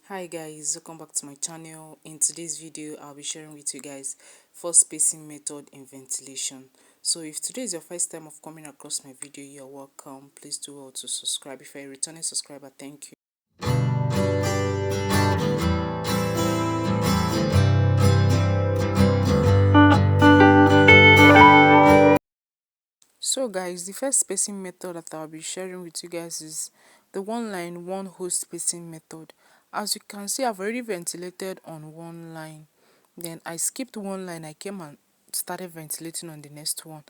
Hi guys, welcome back to my channel. In today's video I'll be sharing with you guys first spacing method in ventilation. So if today is your first time of coming across my video, you're welcome. Please do well to subscribe. If you're a returning subscriber, thank you. So guys, the first spacing method that I'll be sharing with you guys is the one line one hole spacing method. As you can see, I've already ventilated on one line, then I skipped one line, I came and started ventilating on the next one.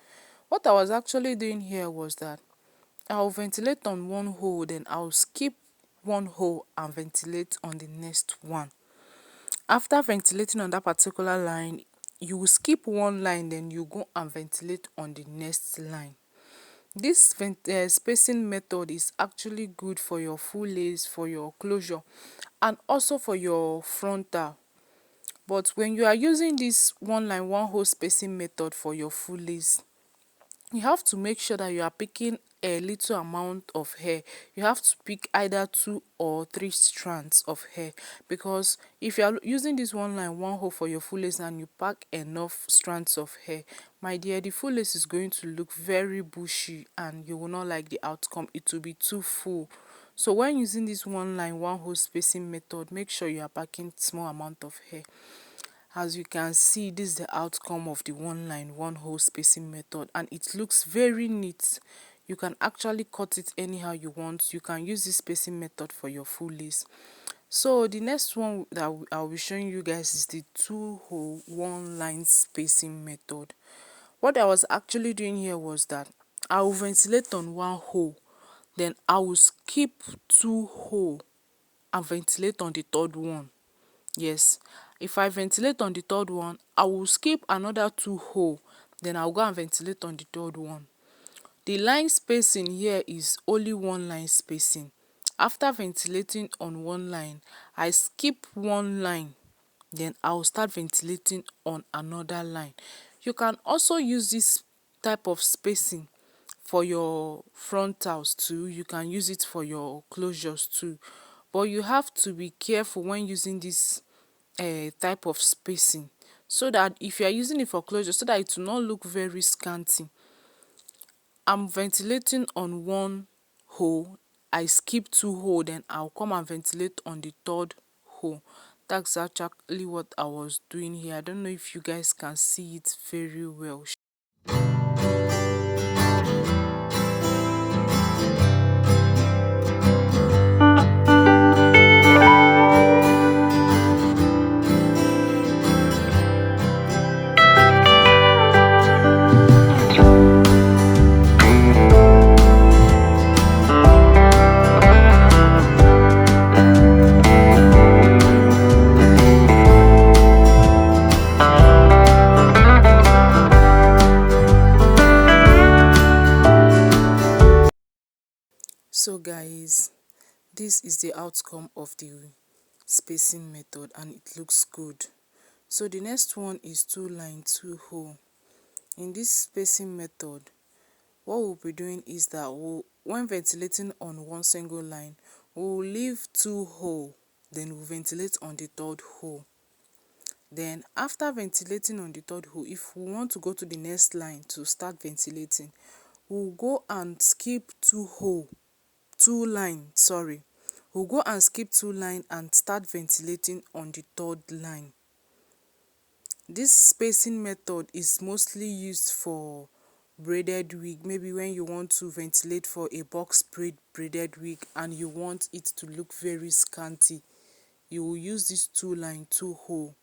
What I was actually doing here was that I'll ventilate on one hole, then I'll skip one hole and ventilate on the next one. After ventilating on that particular line, you will skip one line, then you go and ventilate on the next line. This spacing method is actually good for your full lace, for your closure, and also for your frontal. But when you are using this one line one hole spacing method for your full lace, you have to make sure that you are picking a little amount of hair. You have to pick either 2 or 3 strands of hair, because if you are using this one line one hole for your full lace and you pack enough strands of hair, my dear, the full lace is going to look very bushy and you will not like the outcome. It will be too full. So when using this one line one hole spacing method, make sure you are packing small amount of hair. As you can see, this is the outcome of the one line one hole spacing method, and it looks very neat. You can actually cut it anyhow you want. You can use this spacing method for your full lace. So the next one that I'll be showing you guys is the 2 hole one line spacing method. What I was actually doing here was that I will ventilate on one hole, then I will skip 2 hole and ventilate on the third one. Yes, if I ventilate on the third one, I will skip another 2 hole, then I'll go and ventilate on the third one. The line spacing here is only one line spacing. After ventilating on one line, I skip one line, then I'll start ventilating on another line. You can also use this type of spacing for your frontals too. You can use it for your closures too, but you have to be careful when using this type of spacing, so that if you are using it for closure, so that it will not look very scanty. I'm ventilating on one hole, I skip 2 hole, then I'll come and ventilate on the third hole. That's actually what I was doing here. I don't know if you guys can see it very well. So guys, this is the outcome of the spacing method and it looks good. So the next one is 2 line 2 hole. In this spacing method, what we'll be doing is that when ventilating on one single line, we'll leave 2 hole, then we'll ventilate on the third hole. Then after ventilating on the third hole, if we want to go to the next line to start ventilating, we'll go and skip 2 hole 2 line, sorry, we'll go and skip 2 line and start ventilating on the third line. This spacing method is mostly used for braided wig. Maybe when you want to ventilate for a box braided wig and you want it to look very scanty, you will use this 2 line 2 hole.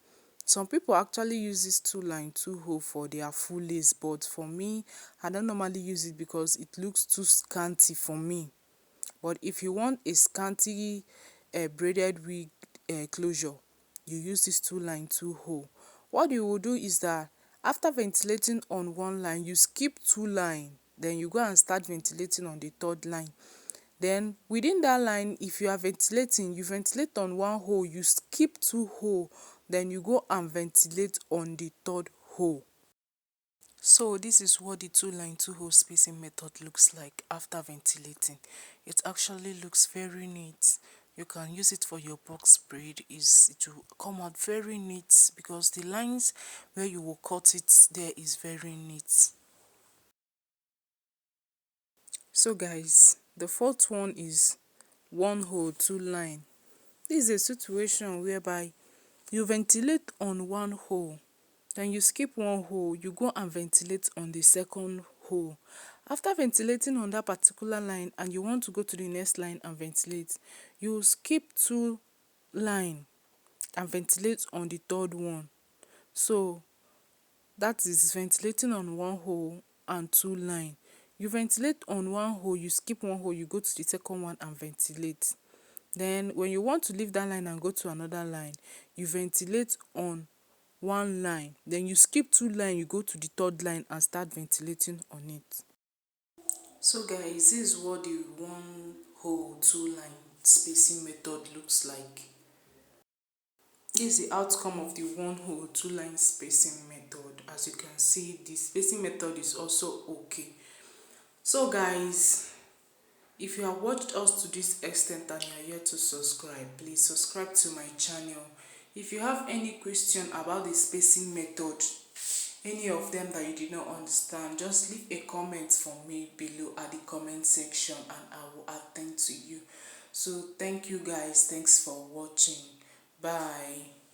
Some people actually use this 2 line 2 hole for their full lace, but for me, I don't normally use it because it looks too scanty for me. But if you want a scanty braided wig closure, you use this 2 line 2 hole. What you will do is that after ventilating on one line, you skip 2 line, then you go and start ventilating on the third line. Then within that line, if you are ventilating, you ventilate on one hole, you skip 2 hole, then you go and ventilate on the third hole. So this is what the 2 line 2 hole spacing method looks like after ventilating. It actually looks very neat. you can use it for your box braid. Is it will come out very neat because the lines where you will cut it there is very neat. So guys, the fourth one is one hole two line. This is a situation whereby you ventilate on one hole, then you skip one hole, you go and ventilate on the second hole. After ventilating on that particular line and you want to go to the next line and ventilate, you skip two line and ventilate on the third one. So that is ventilating on one hole and two line. You ventilate on one hole, you skip one hole, you go to the second one and ventilate. Then when you want to leave that line and go to another line, you ventilate on one line, then you skip two line, you go to the third line and start ventilating on it. So guys, this is what the one hole two line spacing method looks like. This is the outcome of the one hole two line spacing method. As you can see, the spacing method is also okay. So guys, if you have watched us to this extent and you are yet to subscribe, please subscribe to my channel. If you have any question about the spacing method, any of them that you did not understand, just leave a comment for me below at the comment section and I will attend to you. So thank you guys, thanks for watching. Bye.